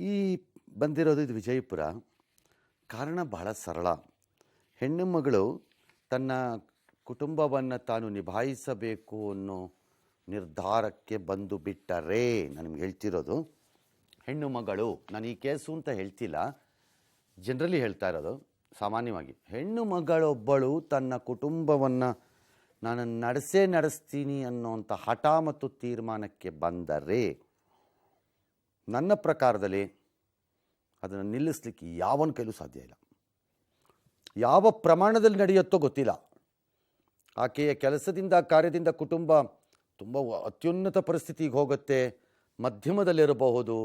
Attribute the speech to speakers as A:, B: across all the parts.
A: ಈ ಬಂದಿರೋದು ಇದು ವಿಜಯಪುರ. ಕಾರಣ ಬಹಳ ಸರಳ. ಹೆಣ್ಣು ಮಗಳು ತನ್ನ ಕುಟುಂಬವನ್ನು ತಾನು ನಿಭಾಯಿಸಬೇಕು ಅನ್ನೋ ನಿರ್ಧಾರಕ್ಕೆ ಬಂದು ಬಿಟ್ಟರೆ, ನಾನು ನಿಮ್ಗೆ ಹೇಳ್ತಿರೋದು ಹೆಣ್ಣು ಮಗಳು, ನಾನು ಈ ಕೇಸು ಅಂತ ಹೇಳ್ತಿಲ್ಲ, ಜನರಲಿ ಹೇಳ್ತಾ ಇರೋದು. ಸಾಮಾನ್ಯವಾಗಿ ಹೆಣ್ಣು ಮಗಳೊಬ್ಬಳು ತನ್ನ ಕುಟುಂಬವನ್ನು ನಾನು ನಡೆಸ್ತೀನಿ ಅನ್ನೋಂಥ ಹಠ ಮತ್ತು ತೀರ್ಮಾನಕ್ಕೆ ಬಂದರೆ, ನನ್ನ ಪ್ರಕಾರದಲ್ಲಿ ಅದನ್ನು ನಿಲ್ಲಿಸಲಿಕ್ಕೆ ಯಾವನ ಕೈಲೂ ಸಾಧ್ಯ ಇಲ್ಲ. ಯಾವ ಪ್ರಮಾಣದಲ್ಲಿ ನಡೆಯುತ್ತೋ ಗೊತ್ತಿಲ್ಲ. ಆಕೆಯ ಕೆಲಸದಿಂದ ಕಾರ್ಯದಿಂದ ಕುಟುಂಬ ತುಂಬ ಅತ್ಯುನ್ನತ ಪರಿಸ್ಥಿತಿಗೆ ಹೋಗುತ್ತೆ, ಮಧ್ಯಮದಲ್ಲಿರಬಹುದು,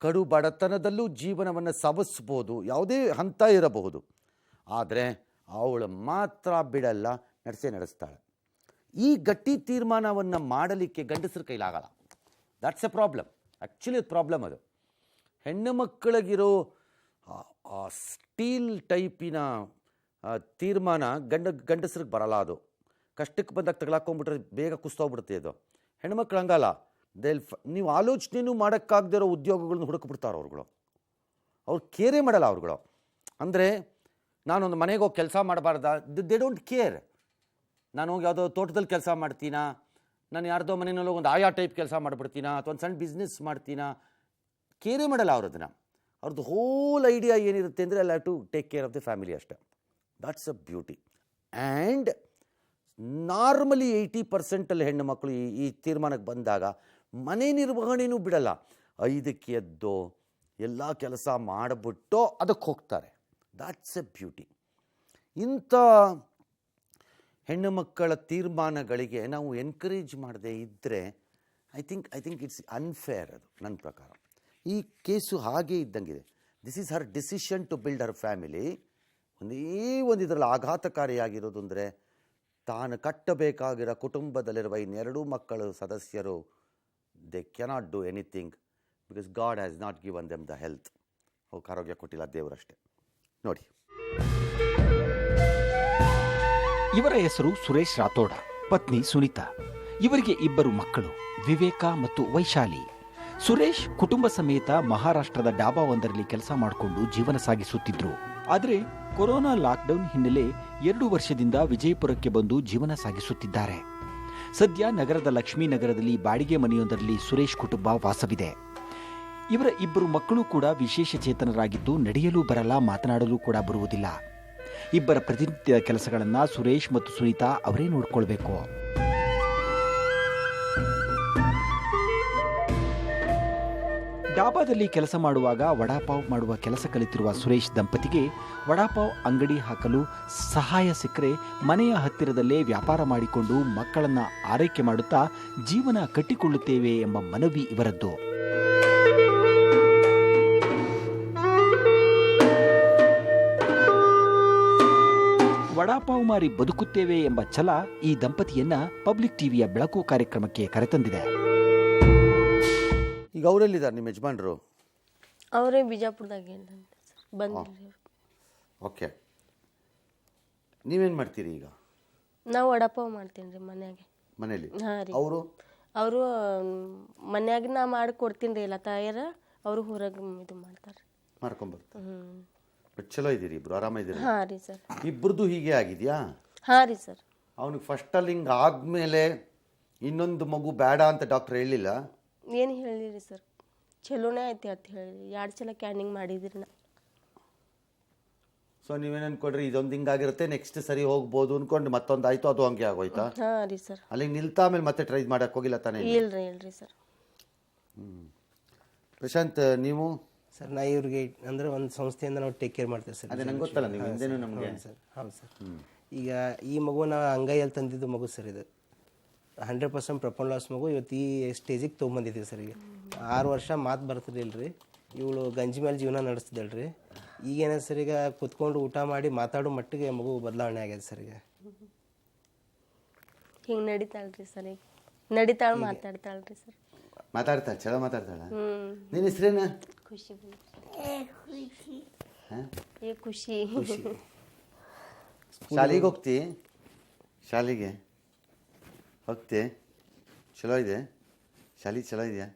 A: ಕಡು ಬಡತನದಲ್ಲೂ ಜೀವನವನ್ನು ಸವಸ್ಬೋದು, ಯಾವುದೇ ಹಂತ ಇರಬಹುದು. ಆದರೆ ಅವಳು ಮಾತ್ರ ಬಿಡಲ್ಲ, ನಡೆಸ್ತಾಳೆ. ಈ ಗಟ್ಟಿ ತೀರ್ಮಾನವನ್ನು ಮಾಡಲಿಕ್ಕೆ ಗಂಡಸರ ಕೈಲಾಗಲ್ಲ. That's a problem. ಆ್ಯಕ್ಚುಲಿ ಅದು ಪ್ರಾಬ್ಲಮ್. ಅದು ಹೆಣ್ಣು ಮಕ್ಕಳಿಗಿರೋ ಸ್ಟೀಲ್ ಟೈಪಿನ ತೀರ್ಮಾನ ಗಂಡಸ್ರಿಗೆ ಬರಲ್ಲ. ಅದು ಕಷ್ಟಕ್ಕೆ ಬಂದಾಗ ತಗೊಳಕೊಂಡ್ಬಿಟ್ರೆ ಬೇಗ ಕುಸ್ತೋಗ್ಬಿಡುತ್ತೆ. ಅದು ಹೆಣ್ಮಕ್ಳು ಹಂಗಲ್ಲ. ನೀವು ಆಲೋಚನೆಯೂ ಮಾಡೋಕ್ಕಾಗದಿರೋ ಉದ್ಯೋಗಗಳನ್ನ ಹುಡುಕ್ಬಿಡ್ತಾರೆ ಅವ್ರುಗಳು. ಅವ್ರು ಕೇರೇ ಮಾಡಲ್ಲ ಅವ್ರುಗಳು. ಅಂದರೆ ನಾನೊಂದು ಮನೆಗೆ ಹೋಗಿ ಕೆಲಸ ಮಾಡಬಾರ್ದ, ದೇ ಡೋಂಟ್ ಕೇರ್. ನಾನು ಹೋಗಿ ಯಾವುದೋ ತೋಟದಲ್ಲಿ ಕೆಲಸ ಮಾಡ್ತೀನಾ, ನಾನು ಯಾರ್ದೋ ಮನೆಯಲ್ಲೋ ಒಂದು ಆಯಾ ಟೈಪ್ ಕೆಲಸ ಮಾಡಿಬಿಡ್ತೀನಾ, ಅಥವಾ ಒಂದು ಸಣ್ಣ ಬಿಸ್ನೆಸ್ ಮಾಡ್ತೀನಾ, ಕೇರೇ ಮಾಡಲ್ಲ ಅವ್ರು ಅದನ್ನು. ಅವ್ರದ್ದು ಹೋಲ್ ಐಡಿಯಾ ಏನಿರುತ್ತೆ ಅಂದರೆ I have to take care of the family ಅಷ್ಟೇ. That's a beauty. And normally 80% ಹೆಣ್ಣು ಮಕ್ಕಳು ಈ ತೀರ್ಮಾನಕ್ಕೆ ಬಂದಾಗ ಮನೆ ನಿರ್ವಹಣೆಯೂ ಬಿಡಲ್ಲ. 5ಕ್ಕೆ ಎದ್ದೋ ಎಲ್ಲ ಕೆಲಸ ಮಾಡಿಬಿಟ್ಟೋ ಅದಕ್ಕೆ ಹೋಗ್ತಾರೆ. That's A beauty. ಇಂಥ ಹೆಣ್ಣು ಮಕ್ಕಳ ತೀರ್ಮಾನಗಳಿಗೆ ನಾವು ಎನ್ಕರೇಜ್ ಮಾಡದೇ ಇದ್ದರೆ ಐ ಥಿಂಕ್ ಇಟ್ಸ್ ಅನ್ಫೇರ್. ಅದು ನನ್ನ ಪ್ರಕಾರ. ಈ ಕೇಸು ಹಾಗೇ ಇದ್ದಂಗಿದೆ. This is her decision to build her family. ಒಂದೇ ಇದರಲ್ಲಿ ಆಘಾತಕಾರಿಯಾಗಿರೋದು ಅಂದರೆ, ತಾನು ಕಟ್ಟಬೇಕಾಗಿರೋ ಕುಟುಂಬದಲ್ಲಿರುವ ಇನ್ನೆರಡೂ ಮಕ್ಕಳು ಸದಸ್ಯರು they cannot do anything because god has not given them the health. ಅವಕ್ಕೆ ಆರೋಗ್ಯ ಕೊಟ್ಟಿಲ್ಲ ದೇವರಷ್ಟೇ. ನೋಡಿ,
B: ಇವರ ಹೆಸರು ಸುರೇಶ್ ರಾಥೋಡ, ಪತ್ನಿ ಸುನೀತಾ. ಇವರಿಗೆ 2 ಮಕ್ಕಳು, ವಿವೇಕ ಮತ್ತು ವೈಶಾಲಿ. ಸುರೇಶ್ ಕುಟುಂಬ ಸಮೇತ ಮಹಾರಾಷ್ಟ್ರದ ಡಾಬಾವೊಂದರಲ್ಲಿ ಕೆಲಸ ಮಾಡಿಕೊಂಡು ಜೀವನ ಸಾಗಿಸುತ್ತಿದ್ರು. ಆದರೆ ಕೊರೋನಾ ಲಾಕ್ಡೌನ್ ಹಿನ್ನೆಲೆ 2 ವರ್ಷದಿಂದ ವಿಜಯಪುರಕ್ಕೆ ಬಂದು ಜೀವನ ಸಾಗಿಸುತ್ತಿದ್ದಾರೆ. ಸದ್ಯ ನಗರದ ಲಕ್ಷ್ಮೀನಗರದಲ್ಲಿ ಬಾಡಿಗೆ ಮನೆಯೊಂದರಲ್ಲಿ ಸುರೇಶ್ ಕುಟುಂಬ ವಾಸವಿದೆ. ಇವರ 2 ಮಕ್ಕಳು ಕೂಡ ವಿಶೇಷ ಚೇತನರಾಗಿದ್ದು ನಡೆಯಲು ಬರಲ್ಲ, ಮಾತನಾಡಲು ಕೂಡ ಬರುವುದಿಲ್ಲ. 2 ಪ್ರತಿನಿತ್ಯದ ಕೆಲಸಗಳನ್ನು ಸುರೇಶ್ ಮತ್ತು ಸುನೀತಾ ಅವರೇ ನೋಡಿಕೊಳ್ಬೇಕು. ಡಾಬಾದಲ್ಲಿ ಕೆಲಸ ಮಾಡುವಾಗ ವಡಾಪಾವ್ ಮಾಡುವ ಕೆಲಸ ಕಲಿತಿರುವ ಸುರೇಶ್ ದಂಪತಿಗೆ ವಡಾಪಾವ್ ಅಂಗಡಿ ಹಾಕಲು ಸಹಾಯ ಸಿಕ್ಕರೆ ಮನೆಯ ಹತ್ತಿರದಲ್ಲೇ ವ್ಯಾಪಾರ ಮಾಡಿಕೊಂಡು ಮಕ್ಕಳನ್ನ ಆರೈಕೆ ಮಾಡುತ್ತಾ ಜೀವನ ಕಟ್ಟಿಕೊಳ್ಳುತ್ತೇವೆ ಎಂಬ ಮನವಿ ಇವರದ್ದು. ವಡಾಪಾವ್ ಮಾರಿ ಬದುಕುತ್ತೇವೆ ಎಂಬ ಛಲ ಈ ದಂಪತಿಯನ್ನ ಪಬ್ಲಿಕ್ ಟಿವಿಯ ಬೆಳಕು ಕಾರ್ಯಕ್ರಮಕ್ಕೆ ಕರೆತಂದಿದೆ.
A: ಈಗ ಅವರೆಲ್ಲಿದ್ದಾರೆ ನಿಮ್ಮ ಯಜಮಾನರು?
C: ಅವರೇ ಬಿಜಾಪುರದಾಗ ಬಂದಿರಿ.
A: ಓಕೆ, ನೀವೇನು ಮಾಡ್ತೀರಿ ಈಗ?
C: ನಾವು ವಡಾಪಾವ್ ಮಾಡ್ತೀನಿ ರೀ
A: ಮನೇಲಿ.
C: ಹಾಂ ರೀ.
A: ಅವರು
C: ಮನ್ಯಾಗ ನಾ ಮಾಡಿ ಕೊಡ್ತೀನಿ ರೀ ಎಲ್ಲ ತಯಾರ, ಅವರು ಹೊರಗೆ ಇದು ಮಾಡ್ತಾರೆ,
A: ಮಾಡ್ಕೊಂಬರ್ತಾರೆ. ಬಟ್ ಚಲೋ ಇದ್ದೀರಿ ಇಬ್ರು, ಆರಾಮ ಇದ್ದೀರಿ?
C: ಹಾಂ ರೀ ಸರ್.
A: ಇಬ್ಬರದು ಹೀಗೆ ಆಗಿದೆಯಾ?
C: ಹಾಂ ರೀ ಸರ್.
A: ಅವನಿಗೆ ಫಸ್ಟಲ್ಲಿ ಹಿಂಗೆ ಆದಮೇಲೆ ಇನ್ನೊಂದು ಮಗು ಬೇಡ ಅಂತ ಡಾಕ್ಟರ್ ಹೇಳಿಲ್ಲ?
C: ಏನು ಹೇಳಿರಿ ಸರ್, ಚಲೋನೇ ಐತಿ ಅಂತ ಹೇಳಿ 2 ಸಲ ಕ್ಯಾನಿಂಗ್ ಮಾಡಿದ್ರಿ ನಾ.
A: ಸೊ ನೀವೇನು ಅನ್ಕೊಂಡ್ರಿ ಇದೊಂದು ಹಿಂಗಾಗಿರುತ್ತೆ, ನೆಕ್ಸ್ಟ್ ಸರಿ ಹೋಗ್ಬೋದು ಅನ್ಕೊಂಡು ಮತ್ತೊಂದು ಆಯಿತು, ಅದು ಹಂಗೆ ಆಗೋಯ್ತಾ?
C: ಹಾಂ ರೀ ಸರ್.
A: ಅಲ್ಲಿಗೆ ನಿಲ್ತಾ ಆಮೇಲೆ ಮತ್ತೆ ಟ್ರೈ ಮಾಡಕ್ಕೆ ಹೋಗಿಲ್ಲ ತಾನೇ?
C: ಇಲ್ರಿ ಸರ್.
A: ಪ್ರಶಾಂತ್, ನೀವು?
D: ಸರ್ ನಾ ಇವ್ರಿಗೆ ಅಂದರೆ ಒಂದು ಸಂಸ್ಥೆಯಿಂದ ನಾವು ಟೇಕ್ ಕೇರ್ ಮಾಡ್ತೇವೆ ಸರ್.
A: ಅದೇ ನಂಗೆ ಗೊತ್ತಲ್ಲ, ನೀವು ಹಿಂದೇನು ನಮಗೆ.
D: ಸರ್ ಹೌದು ಸರ್. ಈಗ ಈ ಮಗುನ ಅಂಗೈಯಲ್ಲಿ ತಂದಿದ್ದು ಮಗು ಸರ್. ಇದು 100% ಪ್ರಪೋನ್ ಲಾಸ್ ಮಗು. ಇವತ್ತು ಈ ಸ್ಟೇಜಿಗೆ ತೊಗೊಂಬಂದಿದ್ದೀವಿ ಸರ್. ಈಗ 6 ವರ್ಷ ಮಾತು ಬರ್ತಿರ್ಲಿಲ್ಲ ರೀ. ಇವಳು ಗಂಜಿ ಮೇಲೆ ಜೀವನ ನಡೆಸ್ತಿದ್ದಳು ರೀ. ಈಗೇನ ಸರ್, ಈಗ ಕುತ್ಕೊಂಡು ಊಟ ಮಾಡಿ ಮಾತಾಡೋ ಮಟ್ಟಿಗೆ ಮಗು ಬದಲಾವಣೆ ಆಗ್ಯದ ಸರ್. ಈಗ
C: ಹಿಂಗೆ ನಡಿತಾಳ್ರಿ ಸರ್. ಈಗ ನಡಿತಾಳೆ, ಮಾತಾಡ್ತಾಳ್ರಿ ಸರ್.
A: ಮಾತಾಡ್ತಾಳೆ, ಚಲೋ ಮಾತಾಡ್ತಾಳ. ನಿನ್ನ ಹೆಸರೇನ?
C: ಖುಷಿ. ಖುಷಿ.
A: ಶಾಲೆಗೆ ಹೋಗ್ತಿ? ಶಾಲೆಗೆ ಹೋಗ್ತಿ? ಚಲೋ ಇದೆ ಶಾಲೆ? ಚಲೋ ಇದೆಯಾ?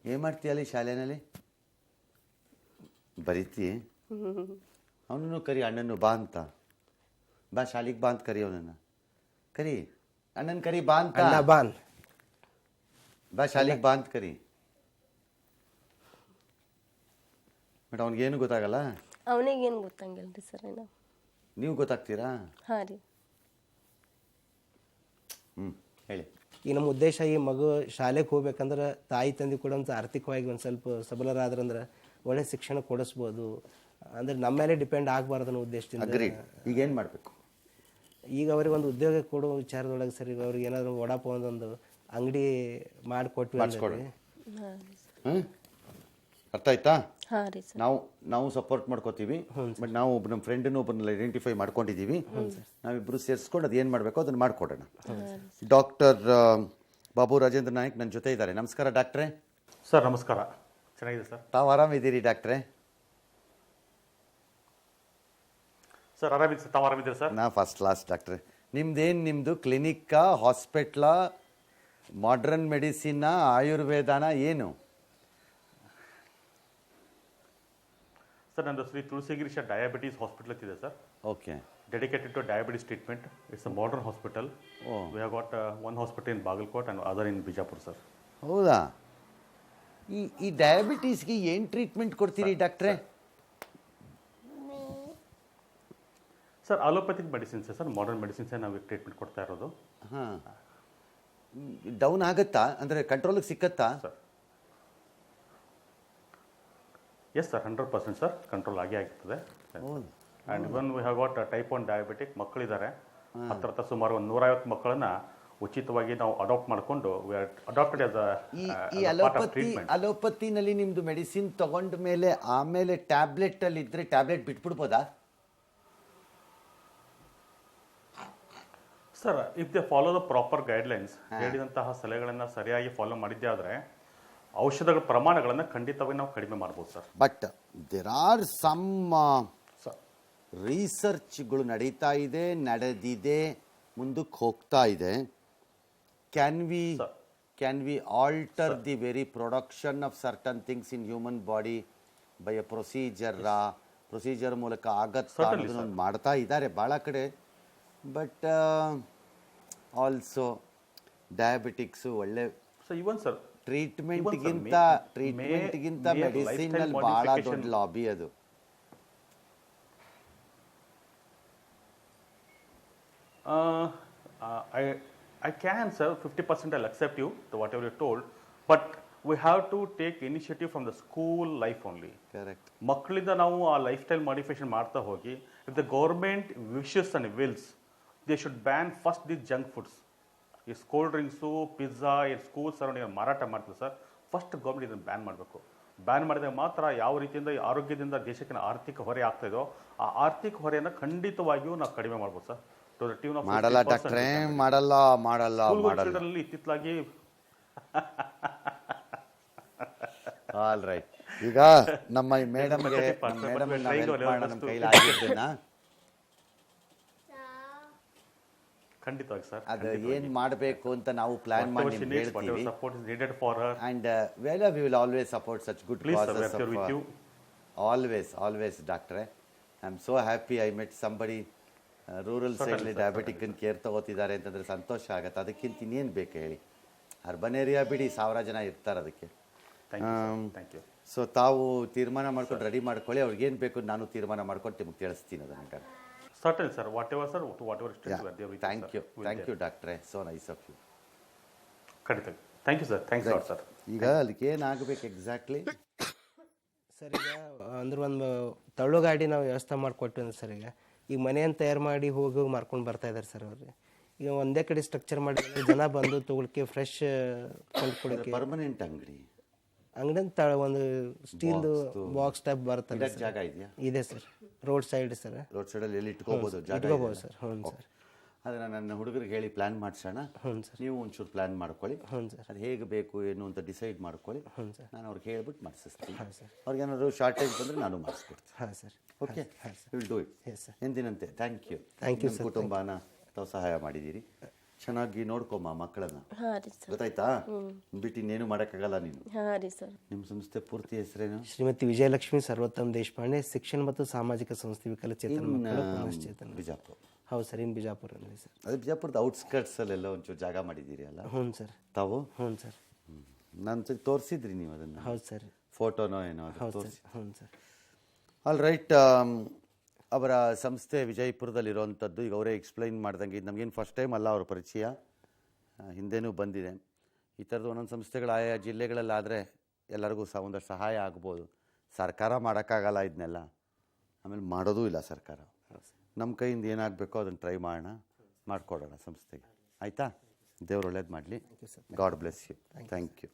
A: ಏನು ಮಾಡ್ತೀಯಲ್ಲಿ ಶಾಲೆನಲ್ಲಿ ಬರೀತಿ? ಅವನನ್ನು ಕರಿ, ಅಣ್ಣನ್ನು ಬಾ ಅಂತ. ಬಾ ಶಾಲೆಗೆ ಬಾ ಅಂತ ಕರಿ, ಅವನನ್ನು ಕರಿ, ಅಣ್ಣನ ಕರಿ ಬಾ ಅಂತ.
D: ಅಣ್ಣ ಬಾನ್
A: ಬಾ ಶಾಲೆಗೆ ಬಾ ಅಂತ ಕರಿ. ಬಟ್ ಅವ್ನಿಗೇನು ಗೊತ್ತಾಗಲ್ಲ.
C: ಅವನಿಗೇನು ಗೊತ್ತಂಗಿಲ್ಲ ರೀ ಸರ್ ಏನೋ.
A: ನೀವು ಗೊತ್ತಾಗ್ತೀರಾ?
C: ಹಾಂ ರೀ.
A: ಹೇಳಿ.
D: ಈಗ ನಮ್ಮ ಉದ್ದೇಶ ಈ ಮಗು ಶಾಲೆಗೆ ಹೋಗ್ಬೇಕಂದ್ರೆ ತಾಯಿ ತಂದೆ ಕೂಡ ಒಂದು ಆರ್ಥಿಕವಾಗಿ ಒಂದು ಸ್ವಲ್ಪ ಸಬಲರಾದ್ರಂದ್ರೆ ಒಳ್ಳೆ ಶಿಕ್ಷಣ ಕೊಡಿಸ್ಬೋದು. ಅಂದ್ರೆ ನಮ್ಮ ಮೇಲೆ ಡಿಪೆಂಡ್ ಆಗಬಾರ್ದು ಅನ್ನೋ ಉದ್ದೇಶದಿಂದ.
A: ಅಗ್ರೀಡ್. ಈಗೇನು ಮಾಡಬೇಕು?
D: ಈಗ ಅವ್ರಿಗೆ ಒಂದು ಉದ್ಯೋಗ ಕೊಡೋ ವಿಚಾರದೊಳಗೆ ಸರ್, ಈಗ ಅವ್ರಿಗೆ ಏನಾದರೂ ವಡಾಪಾವ್ ಒಂದು ಅಂಗಡಿ ಮಾಡಿಕೊಟ್ವಿ ಅಂದ್ರೆ
C: ಹಾಂ ರೀ ಸರ್.
A: ಹಾಂ, ಅರ್ಥ ಆಯ್ತಾ?
C: ಹಾಂ ರೀ ಸರ್.
A: ನಾವು ಸಪೋರ್ಟ್ ಮಾಡ್ಕೋತೀವಿ. ಬಟ್ ನಾವು ನಮ್ಮ ಫ್ರೆಂಡನ್ನು ಒಬ್ಬರನ್ನ ಐಡೆಂಟಿಫೈ ಮಾಡ್ಕೊಂಡಿದ್ದೀವಿ. ನಾವಿಬ್ಬರು ಸೇರಿಸ್ಕೊಂಡು ಅದು ಏನು ಮಾಡಬೇಕು ಅದನ್ನು ಮಾಡಿಕೊಡೋಣ. ಡಾಕ್ಟರ್ ಬಾಬು ರಾಜೇಂದ್ರ ನಾಯಕ್ ನನ್ನ ಜೊತೆ ಇದ್ದಾರೆ. ನಮಸ್ಕಾರ ಡಾಕ್ಟ್ರೇ.
E: ಸರ್ ನಮಸ್ಕಾರ. ಚೆನ್ನಾಗಿದೆ ಸರ್.
A: ತಾವು ಆರಾಮಿದ್ದೀರಿ ಡಾಕ್ಟ್ರೇ?
E: ಸರ್ ಆರಾಮಿದ್ದೀರಿ ಸರ್. ತಾವು ಆರಾಮಿದ್ದೀರಿ ಸರ್?
A: ನಾ ಫಸ್ಟ್ ಕ್ಲಾಸ್ ಡಾಕ್ಟ್ರೇ. ನಿಮ್ಮದು ಕ್ಲಿನಿಕ್ಕಾ, ಹಾಸ್ಪಿಟ್ಲಾ, ಮಾಡ್ರನ್ ಮೆಡಿಸಿನ್ನಾ, ಆಯುರ್ವೇದನ, ಏನು?
E: ಸರ್ ನಂದು ಶ್ರೀ ತುಳಸಿಗಿರೀಶ ಡಯಾಬಿಟೀಸ್ ಹಾಸ್ಪಿಟಲ್ ಇದೆ sir.
A: Okay.
E: Dedicated to diabetes treatment. It's a modern hospital. We have got one hospital in Bagalkot and other in Bijapur sir.
A: ಹೌದಾ? ಈ ಡಯಾಬಿಟೀಸ್ಗೆ ಏನು ಟ್ರೀಟ್ಮೆಂಟ್ ಕೊಡ್ತೀರಿ ಡಾಕ್ಟ್ರೇ?
E: Sir allopathic medicines sir, modern ಮೆಡಿಸಿನ್ಸೇ ನಾವು ಟ್ರೀಟ್ಮೆಂಟ್ ಕೊಡ್ತಾ ಇರೋದು.
A: ಹಾಂ. ಡೌನ್ ಆಗುತ್ತಾ? ಅಂದರೆ ಕಂಟ್ರೋಲಿಗೆ ಸಿಕ್ಕತ್ತಾ?
E: Sir yes sir, 100% sir control ಆಗೇ ಆಗಿರ್ತದೆ. And even we have got type 1 diabetic ಮಕ್ಕಳಿದ್ದಾರೆ. ಹತ್ರ ಸುಮಾರು ಒಂದು 150 ಮಕ್ಕಳನ್ನ ಉಚಿತವಾಗಿ ನಾವು ಅಡಾಪ್ಟ್ ಮಾಡಿಕೊಂಡು ಅಡಾಪ್ಟೆಡ್ ಆಸ್
A: ಅಲೋಪತಿನಲ್ಲಿ ನಿಮ್ಮದು ಮೆಡಿಸಿನ್ ತಗೊಂಡ ಮೇಲೆ ಆಮೇಲೆ ಟ್ಯಾಬ್ಲೆಟಲ್ಲಿ ಇದ್ದರೆ ಟ್ಯಾಬ್ಲೆಟ್ ಬಿಟ್ಬಿಡ್ಬೋದಾ?
E: Sir if they follow the proper guidelines, ಹೇಳಿದಂತಹ ಸಲಹೆಗಳನ್ನು ಸರಿಯಾಗಿ ಫಾಲೋ ಮಾಡಿದ್ದೇ ಆದರೆ ಔಷಧಗಳ ಪ್ರಮಾಣಗಳನ್ನು ಖಂಡಿತವಾಗಿ ನಾವು ಕಡಿಮೆ ಮಾಡ್ಬೋದು sir.
A: But there are some ರಿಸರ್ಚ್ಗಳು ನಡೀತಾ ಇದೆ, ನಡೆದಿದೆ, ಮುಂದಕ್ಕೆ ಹೋಗ್ತಾ ಇದೆ. Can we alter the very production of certain things in human body by a procedure ಮೂಲಕ ಆಗತ್ತಾ ಅನ್ನೋದನ್ನ ಮಾಡ್ತಾ ಇದ್ದಾರೆ ಭಾಳ ಕಡೆ. ಬಟ್ ಆಲ್ಸೋ ಡಯಾಬಿಟಿಕ್ಸು ಒಳ್ಳೆ
E: ಇವನ್ ಸರ್
A: ಟ್ರೀಟ್ಮೆಂಟ್ಗಿಂತ ಮೆಡಿಸಿನ್ ಅಲ್ಲಿ ಬಹಳ ದೊಡ್ಡ ಲಾಬಿ ಅದು.
E: I can sir, 50% I'll accept you, to whatever you told, but we have to take initiative from the school life only.
A: Correct.
E: ಮಕ್ಕಳಿಂದ ನಾವು ಆ ಲೈಫ್ ಸ್ಟೈಲ್ ಮಾಡಿಫಿಕೇಶನ್ ಮಾಡ್ತಾ ಹೋಗಿ, if the government wishes and wills, they should ban first the junk foods. ಈ cold drinks, pizza, ಈ school surrounding ಮಾರಾಟ ಮಾಡ್ತೀವಿ sir. First government ಇದನ್ನು ಬ್ಯಾನ್ ಮಾಡಬೇಕು. ಬ್ಯಾನ್ ಮಾಡಿದಾಗ ಮಾತ್ರ ಯಾವ ರೀತಿಯಿಂದ ಆರೋಗ್ಯದಿಂದ ದೇಶಕ್ಕೆ ಆರ್ಥಿಕ ಹೊರೆ ಆಗ್ತಾಯಿದೋ ಆ ಆರ್ಥಿಕ ಹೊರೆಯನ್ನು ಖಂಡಿತವಾಗಿಯೂ ನಾವು ಕಡಿಮೆ ಮಾಡ್ಬೋದು sir. To the tune of
A: ಮಾಡಲ್ಲ ಡಾಕ್ಟ್ರೇ, ಮಾಡಲ್ಲ.
E: ಇತ್ತಿತ್ತಲಾಗಿ
A: ಆಲ್ ರೈಟ್. ಈಗ ನಮ್ಮ ಮೇಡಮ್ಗೆ ನಮ್ಮ ಕೈಲಿ ಆಗಿದ್ದನ್ನ
E: ಖಂಡಿತವಾಗಿ ಸರ್
A: ಅದು ಏನು ಮಾಡಬೇಕು ಅಂತ ನಾವು ಪ್ಲಾನ್ ಮಾಡಿ ಹೇಳ್ತೀವಿ. And well we will always support such good causes. Always ಡಾಕ್ಟ್ರೆ. I am so happy I met somebody rural ಸೈಡ್ಲಿ ಡಯಾಬಿಟಿಕ್ ಕೇರ್ ತಗೋತಿದ್ದಾರೆ ಅಂತಂದರೆ ಸಂತೋಷ ಆಗುತ್ತೆ. ಅದಕ್ಕಿಂತ ಇನ್ನೇನು ಬೇಕು ಹೇಳಿ? ಅರ್ಬನ್ ಏರಿಯಾ ಬಿಡಿ, 1000 ಜನ ಇರ್ತಾರೆ ಅದಕ್ಕೆ. ಸೊ ತಾವು ತೀರ್ಮಾನ ಮಾಡ್ಕೊಂಡು ರೆಡಿ ಮಾಡ್ಕೊಳ್ಳಿ. ಅವ್ರಿಗೇನು ಬೇಕು ನಾನು ತೀರ್ಮಾನ ಮಾಡ್ಕೊಂಡು ನಿಮ್ಗೆ ತಿಳಿಸ್ತೀನಿ ಅದನ್ನು.
E: Certainly, sir. Whatever, sir. Whatever is yeah. there with
A: Thank you. Thank you, doctor. So nice of you.
E: Kadita. Thank you, sir. Thanks a lot, sir.
A: ಈಗ ಅದಕ್ಕೆ ಏನಾಗಬೇಕು ಎಕ್ಸಾಕ್ಟ್ಲಿ
D: ಸರ್? ಈಗ ಅಂದ್ರೆ ಒಂದು ತಳ್ಳು ಗಾಡಿ ನಾವು ವ್ಯವಸ್ಥೆ ಮಾಡಿಕೊಟ್ಟಿವಿ ಸರ್. ಈಗ ಮನೆಯನ್ನು ತಯಾರು ಮಾಡಿ ಹೋಗಿ ಮಾರ್ಕೊಂಡು ಬರ್ತಾ ಇದ್ದಾರೆ ಸರ್ ಅವ್ರಿಗೆ. ಈಗ ಒಂದೇ ಕಡೆ ಸ್ಟ್ರಕ್ಚರ್ ಮಾಡಿ ಜನ ಬಂದು ತೊಗೊಳಕ್ಕೆ ಫ್ರೆಶ್ ಕೊಂಡ್ಕೊಳಕ್ಕೆ
A: ಪರ್ಮನೆಂಟ್ ಅಂಗಡಿ
D: ಅಂಗಡಿ ಒಂದು ಸ್ಟೀಲ್ದು ಬಾಕ್ಸ್ ಟೈಪ್ ಬರುತ್ತೆ.
A: ಜಾಗ ಇದೆಯಾ?
D: ಇದೆ sir, road side sir.
A: Road ಸೈಡಲ್ಲಿ ಎಲ್ಲಿ ಇಟ್ಕೋಬೋದು ಜಾಗ?
D: ಇಟ್ಕೋಬೋದು ಸರ್. ಹ್ಞೂ ಸರ್.
A: ಅದನ್ನು ನನ್ನ ಹುಡುಗರಿಗೆ ಹೇಳಿ ಪ್ಲ್ಯಾನ್ ಮಾಡಿಸೋಣ.
D: ಹ್ಞೂ ಸರ್.
A: ನೀವು ಒಂಚೂರು ಪ್ಲ್ಯಾನ್ ಮಾಡ್ಕೊಳ್ಳಿ.
D: ಹ್ಞೂ ಸರ್.
A: ಅದು ಹೇಗೆ ಬೇಕು ಏನು ಅಂತ ಡಿಸೈಡ್ ಮಾಡ್ಕೊಳ್ಳಿ.
D: ಹ್ಞೂ ಸರ್.
A: ನಾನು ಅವ್ರಿಗೆ ಹೇಳ್ಬಿಟ್ಟು ಮಾಡಿಸ್ತೀನಿ.
D: ಹಾಂ ಸರ್.
A: ಅವ್ರಿಗೇನಾದ್ರು ಶಾರ್ಟೇಜ್ ಬಂದರೆ ನಾನು ಮಾಡಿಸ್ಕೊಡ್ತೀನಿ.
D: ಹಾಂ sir.
A: Okay, will do it.
D: Yes sir.
A: ಎಂದಿನಂತೆ thank you.
D: Thank you sir.
A: ಕುಟುಂಬನ ತಾವು ಸಹಾಯ ಮಾಡಿದ್ದೀರಿ. ಚೆನ್ನಾಗಿ ನೋಡ್ಕೊಮ್ಮ ಮಕ್ಕಳನ್ನ,
C: ಹಾಂ ರೀ ಸರ್.
A: ಗೊತ್ತಾಯ್ತಾ? ಬಿಟ್ಟು ಇನ್ನೇನು ಮಾಡೋಕ್ಕಾಗಲ್ಲ ನೀನು.
C: ಹಾಂ ರೀ ಸರ್.
A: ನಿಮ್ಮ ಸಂಸ್ಥೆ ಪೂರ್ತಿ ಹೆಸರೇನು?
D: ಶ್ರೀಮತಿ ವಿಜಯಲಕ್ಷ್ಮಿ ಸರ್ವೋತ್ತಮ್ ದೇಶಪಾಂಡೆ ಶಿಕ್ಷಣ ಮತ್ತು ಸಾಮಾಜಿಕ ಸಂಸ್ಥೆ ವಿಕಲಚೇತನ ಮಕ್ಕಳ ಪುನಶ್ಚೇತನ.
A: ಬಿಜಾಪುರ.
D: ಹೌದು ಸರ್, ಇನ್ನು ಬಿಜಾಪುರಲ್ಲಿ ಸರ್.
A: ಅದೇ ಬಿಜಾಪುರದ ಔಟ್ಸ್ಕರ್ಟ್ಸಲ್ಲೆಲ್ಲ ಒಂಚೂರು ಜಾಗ ಮಾಡಿದ್ದೀರಿ ಅಲ್ಲ
D: ಹ್ಞೂ ಸರ್.
A: ತಾವು?
D: ಹ್ಞೂ ಸರ್.
A: ನಾನು ತೋರಿಸಿದ್ರಿ ನೀವು ಅದನ್ನು?
D: ಹೌದು ಸರ್.
A: ಫೋಟೋನೋ ಏನೋ ಅದು
D: ಹೌದು
A: ತೋರಿಸಿ.
D: ಸರ್. ಹ್ಞೂ ಸರ್.
A: All right. ಅವರ ಸಂಸ್ಥೆ ವಿಜಯಪುರದಲ್ಲಿರುವಂಥದ್ದು ಈಗ ಅವರೇ ಎಕ್ಸ್ಪ್ಲೈನ್ ಮಾಡ್ದಂಗೆ ಇದು ನಮಗೇನು ಫಸ್ಟ್ ಟೈಮ್ ಅಲ್ಲ ಅವ್ರ ಪರಿಚಯ, ಹಿಂದೆನೂ ಬಂದಿದೆ. ಈ ಥರದ್ದು ಒಂದೊಂದು ಸಂಸ್ಥೆಗಳು ಆಯಾ ಜಿಲ್ಲೆಗಳಲ್ಲಾದರೆ ಎಲ್ಲರಿಗೂ ಒಂದಷ್ಟು ಸಹಾಯ ಆಗ್ಬೋದು. ಸರ್ಕಾರ ಮಾಡೋಕ್ಕಾಗಲ್ಲ ಇದನ್ನೆಲ್ಲ, ಆಮೇಲೆ ಮಾಡೋದೂ ಇಲ್ಲ ಸರ್ಕಾರ. ನಮ್ಮ ಕೈಯಿಂದ ಏನಾಗಬೇಕೋ ಅದನ್ನು ಟ್ರೈ ಮಾಡೋಣ, ಮಾಡಿಕೊಡೋಣ ಸಂಸ್ಥೆಗೆ. ಆಯಿತಾ? ದೇವ್ರು ಒಳ್ಳೇದು ಮಾಡಲಿ. God bless you. Thank you.